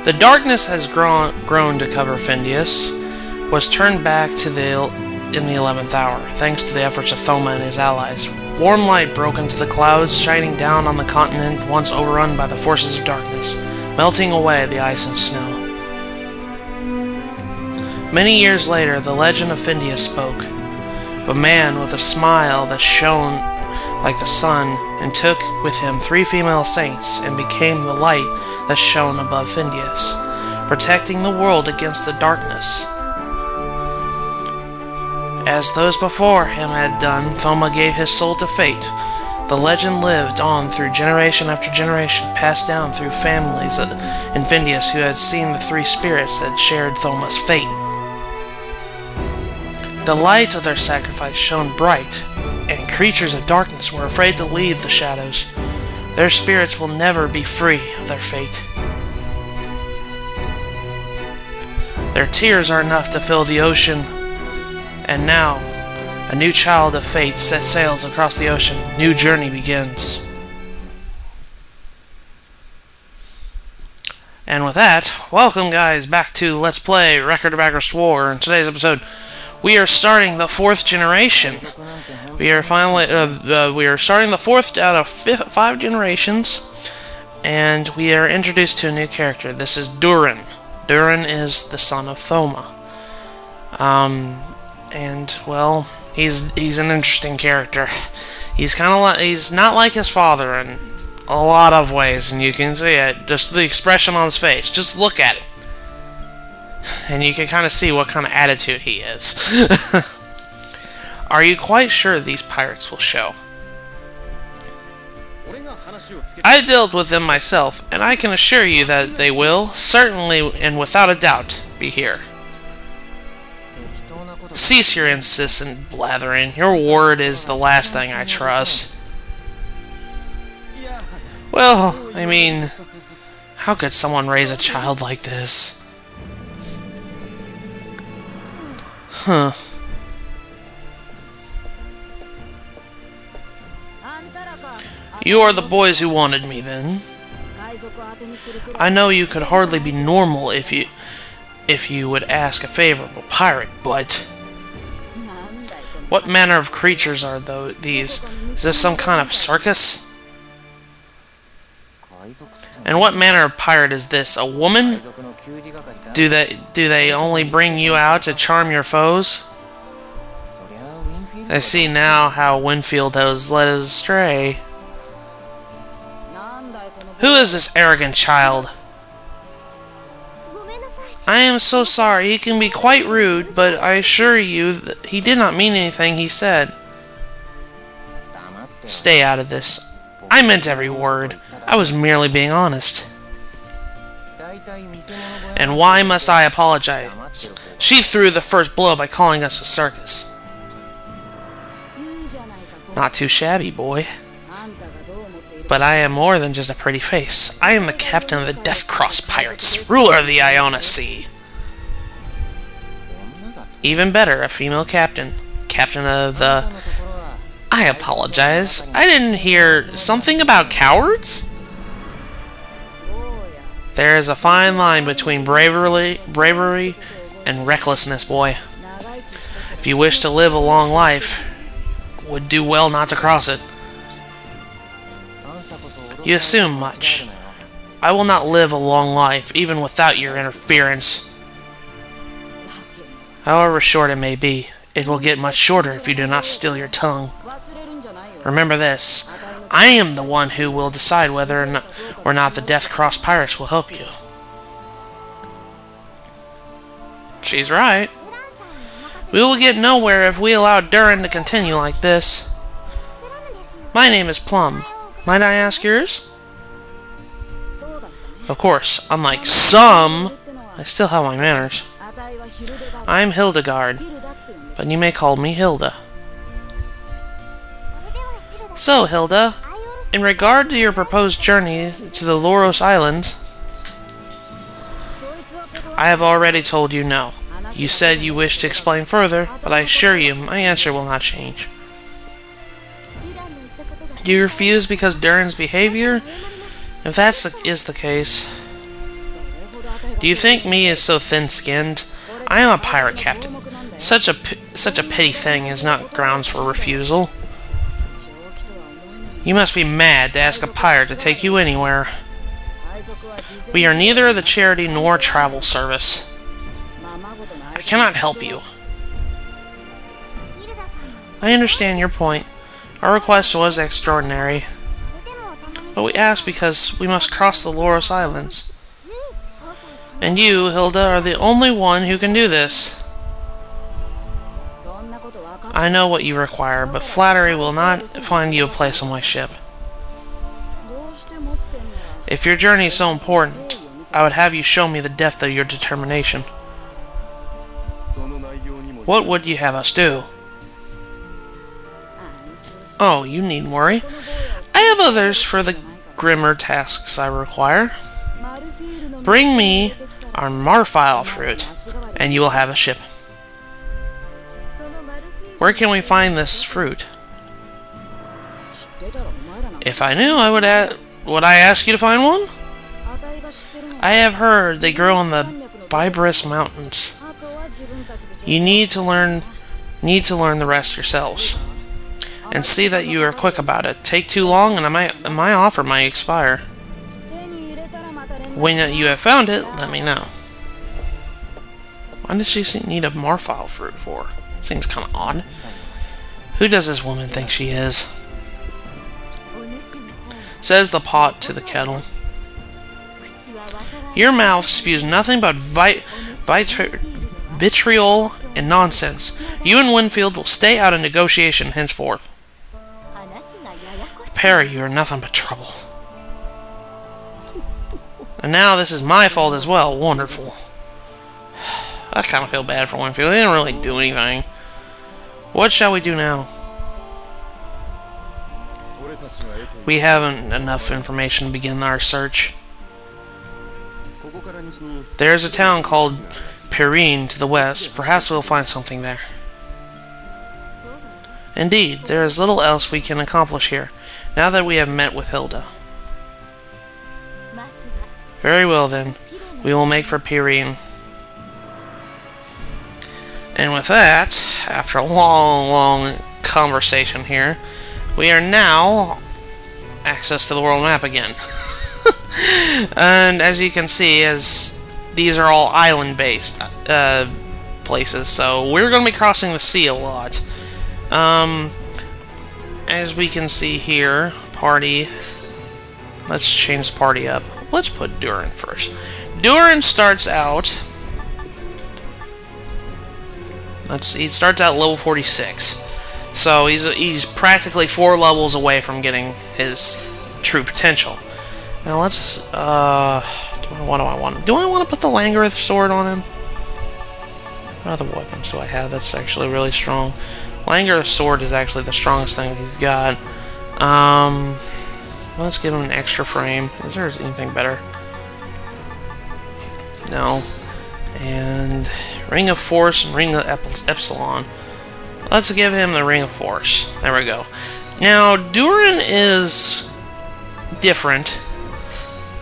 The darkness has grown to cover Phineas, was turned back in the 11th hour, thanks to the efforts of Thoma and his allies. Warm light broke into the clouds, shining down on the continent once overrun by the forces of darkness, melting away the ice and snow. Many years later, the legend of Phineas spoke, of a man with a smile that shone like the sun, and took with him 3 female saints, and became the light that shone above Phineas, protecting the world against the darkness. As those before him had done, Thoma gave his soul to fate. The legend lived on through generation after generation, passed down through families in Phineas who had seen the 3 spirits that shared Thoma's fate. The light of their sacrifice shone bright, and creatures of darkness were afraid to leave the shadows. Their spirits will never be free of their fate. Their tears are enough to fill the ocean, and now, a new child of fate sets sails across the ocean. New journey begins. And with that, welcome guys back to Let's Play Record of Agarest War. In today's episode, we are starting the 4th generation. We are starting the 4th out of 5 generations, and we are introduced to a new character. This is Duran. Duran is the son of Thoma. And well, he's an interesting character. He's not like his father in a lot of ways, and you can see it. Just the expression on his face. Just look at it. And you can kind of see what kind of attitude he is. Are you quite sure these pirates will show? I dealt with them myself, and I can assure you that they will, certainly and without a doubt, be here. Cease your insistent blathering. Your word is the last thing I trust. Well, I mean, how could someone raise a child like this? Huh. You are the boys who wanted me, then. I know you could hardly be normal if you would ask a favor of a pirate, but... What manner of creatures are these? Is this some kind of circus? And what manner of pirate is this? A woman? Do they only bring you out to charm your foes? I see now how Winfield has led us astray. Who is this arrogant child? I am so sorry. He can be quite rude, but I assure you that he did not mean anything he said. Stay out of this. I meant every word. I was merely being honest. And why must I apologize? She threw the first blow by calling us a circus. Not too shabby, boy. But I am more than just a pretty face. I am the captain of the Death Cross Pirates, ruler of the Iona Sea. Even better, a female captain. Captain of the... I apologize. I didn't hear something about cowards? There is a fine line between bravery and recklessness, boy. If you wish to live a long life, would do well not to cross it. You assume much. I will not live a long life, even without your interference. However short it may be, it will get much shorter if you do not still your tongue. Remember this. I am the one who will decide whether or not the Death Cross Pirates will help you. She's right. We will get nowhere if we allow Duran to continue like this. My name is Plum. Might I ask yours? Of course, unlike some, I still have my manners. I am Hildegard, but you may call me Hilda. So, Hilda, in regard to your proposed journey to the Loros Islands, I have already told you no. You said you wished to explain further, but I assure you my answer will not change. Do you refuse because Duran's behavior? If that is the case, Do you think me is so thin-skinned? I am a pirate captain. Such a petty thing is not grounds for refusal. You must be mad to ask a pirate to take you anywhere. We are neither the charity nor travel service. I cannot help you. I understand your point. Our request was extraordinary. But we asked because we must cross the Loros Islands. And you, Hilda, are the only one who can do this. I know what you require, but flattery will not find you a place on my ship. If your journey is so important, I would have you show me the depth of your determination. What would you have us do? Oh, you needn't worry. I have others for the grimmer tasks I require. Bring me our Marfile fruit, and you will have a ship. Where can we find this fruit? If I knew, would I ask you to find one? I have heard they grow in the Bibrous Mountains. You need to learn the rest yourselves. And see that you are quick about it. Take too long and my offer might expire. When you have found it, let me know. Why does she need a Marfile fruit for? Seems kind of odd. Who does this woman think she is? Says the pot to the kettle. Your mouth spews nothing but vitriol and nonsense. You and Winfield will stay out of negotiation henceforth. Perry, you are nothing but trouble. And now this is my fault as well. Wonderful. I kind of feel bad for Winfield. He didn't really do anything. What shall we do now? We haven't enough information to begin our search. There's a town called Pyrene to the west. Perhaps we'll find something there. Indeed, there is little else we can accomplish here, now that we have met with Hilda. Very well then, we will make for Pyrene. And with that, after a long conversation here, we are now access to the world map again. And as you can see, as these are all island-based places, so we're going to be crossing the sea a lot. As we can see here, party. Let's change the party up. Let's put Duran first. Duran starts out. He starts out level 46. So he's practically 4 levels away from getting his true potential. Now let's what do I want? Do I want to put the Agarest sword on him? What other weapons do I have that's actually really strong? Agarest sword is actually the strongest thing he's got. Let's give him an extra frame. Is there anything better? No. And Ring of Force and Ring of Epsilon. Let's give him the Ring of Force. There we go. Now, Duran is different.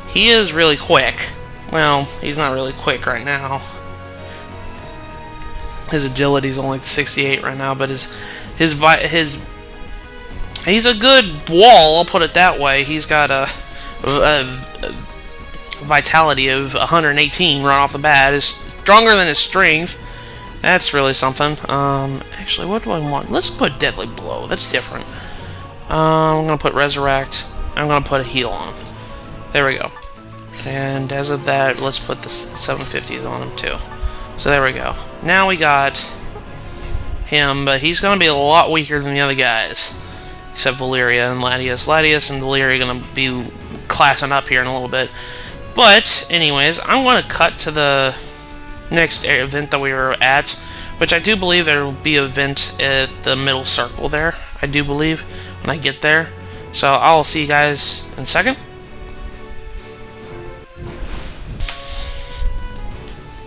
He is really quick. Well, he's not really quick right now. His agility's only 68 right now, but he's a good wall, I'll put it that way. He's got a vitality of 118 right off the bat. It's stronger than his strength. That's really something. Actually, what do I want? Let's put Deadly Blow. That's different. I'm going to put Resurrect. I'm going to put a heal on. There we go. And as of that, let's put the 750s on him too. So there we go. Now we got him, but he's going to be a lot weaker than the other guys. Except Valyria and Latius. Latius and Valyria are going to be classing up here in a little bit. But, anyways, I'm going to cut to the next event that we were at, which I do believe there will be an event at the middle circle there. I do believe, when I get there. So, I'll see you guys in a second.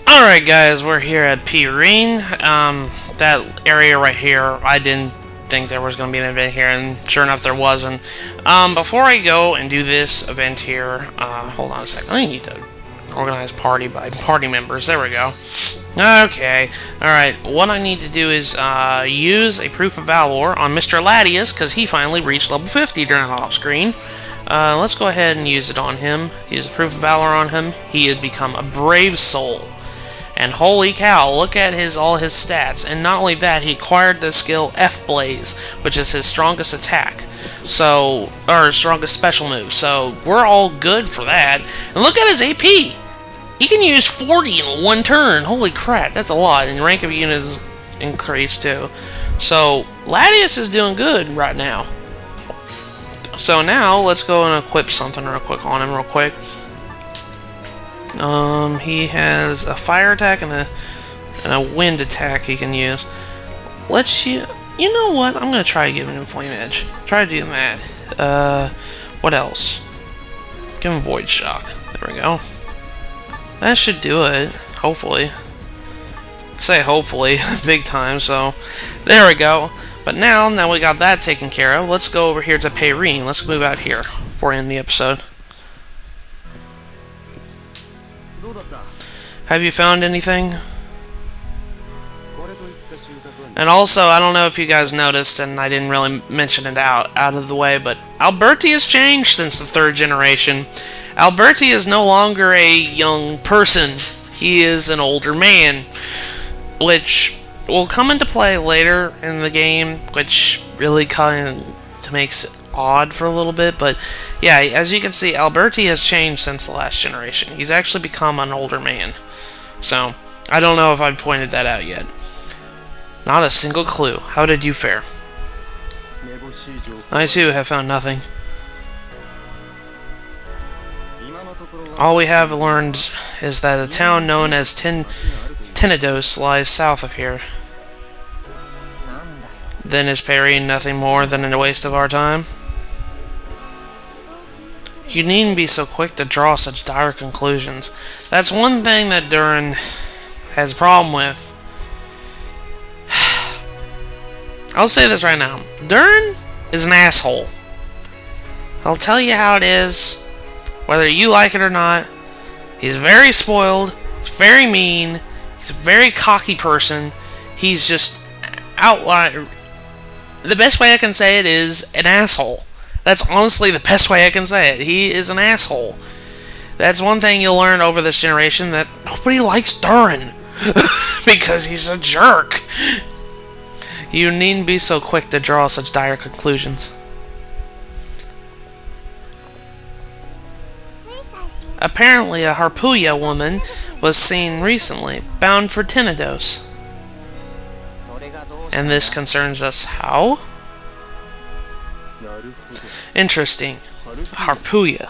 Alright guys, we're here at Pyrene. That area right here, I didn't think there was going to be an event here, and sure enough there wasn't. Before I go and do this event here, hold on a second, I need to Organize party by party members. There we go. Okay. Alright, what I need to do is use a Proof of Valor on Mr. Latius, because he finally reached level 50 during off-screen. Let's go ahead and use it on him. Use a Proof of Valor on him. He had become a brave soul. And holy cow, look at all his stats. And not only that, he acquired the skill F-Blaze, which is his strongest attack. So, or strongest special move. So, we're all good for that. And look at his AP! He can use 40 in one turn. Holy crap, that's a lot. And rank of units increased too. So, Latius is doing good right now. So now, let's go and equip something real quick on him real quick. He has a fire attack and a wind attack he can use. You know what? I'm gonna try giving him Flame Edge. Try doing that. What else? Give him Void Shock. There we go. That should do it. Hopefully. Say hopefully, big time. So there we go. But now we got that taken care of, let's go over here to Peyrene. Let's move out here before I end the episode. Have you found anything? And also, I don't know if you guys noticed, and I didn't really mention it out of the way, but Alberti has changed since the 3rd generation. Alberti is no longer a young person. He is an older man, which will come into play later in the game, which really kind of makes it odd for a little bit. But yeah, as you can see, Alberti has changed since the last generation. He's actually become an older man. So, I don't know if I've pointed that out yet. Not a single clue. How did you fare? I too have found nothing. All we have learned is that a town known as Tenedos lies south of here. Then is Peyrene nothing more than a waste of our time? You needn't be so quick to draw such dire conclusions. That's one thing that Duran has a problem with. I'll say this right now. Duran is an asshole. I'll tell you how it is, whether you like it or not. He's very spoiled. He's very mean. He's a very cocky person. He's just outlier. The best way I can say it is an asshole. That's honestly the best way I can say it. He is an asshole. That's one thing you'll learn over this generation, that nobody likes Duran. Because he's a jerk. You needn't be so quick to draw such dire conclusions. Apparently, a Harpuya woman was seen recently, bound for Tenedos. And this concerns us how? Interesting. Harpuya.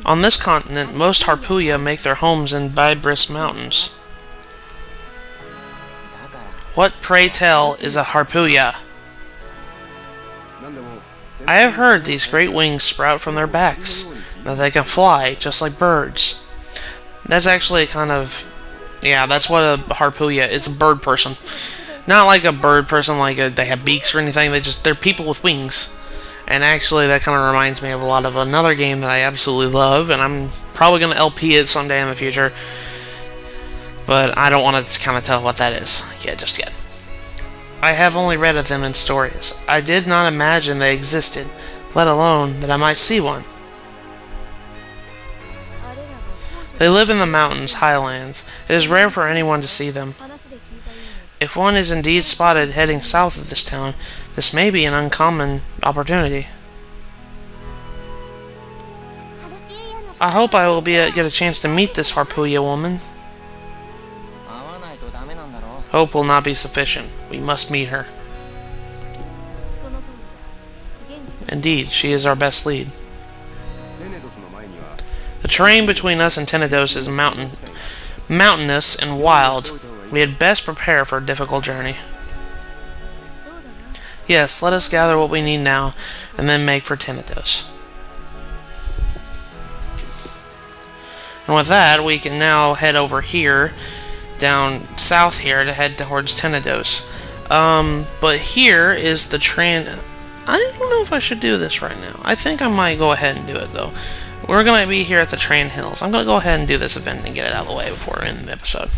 On this continent, most Harpuya make their homes in Bybris Mountains. What, pray tell, is a Harpuya? I have heard these great wings sprout from their backs, that they can fly, just like birds. That's actually kind of... yeah, that's what a Harpuya is. It's a bird person. Not like a bird person, like they have beaks or anything, they're people with wings. And actually, that kind of reminds me of a lot of another game that I absolutely love, and I'm probably going to LP it someday in the future. But I don't want to kind of tell what that is just yet. I have only read of them in stories. I did not imagine they existed, let alone that I might see one. They live in the mountains, highlands. It is rare for anyone to see them. If one is indeed spotted heading south of this town, this may be an uncommon opportunity. I hope I will get a chance to meet this Harpuya woman. Hope will not be sufficient. We must meet her. Indeed, she is our best lead. The terrain between us and Tenedos is mountainous and wild. We had best prepare for a difficult journey. Yes, let us gather what we need now, and then make for Tenedos. And with that, we can now head over here, down south here, to head towards Tenedos. But here is the I don't know if I should do this right now. I think I might go ahead and do it, though. We're going to be here at the Train Hills. I'm going to go ahead and do this event and get it out of the way before we end the episode.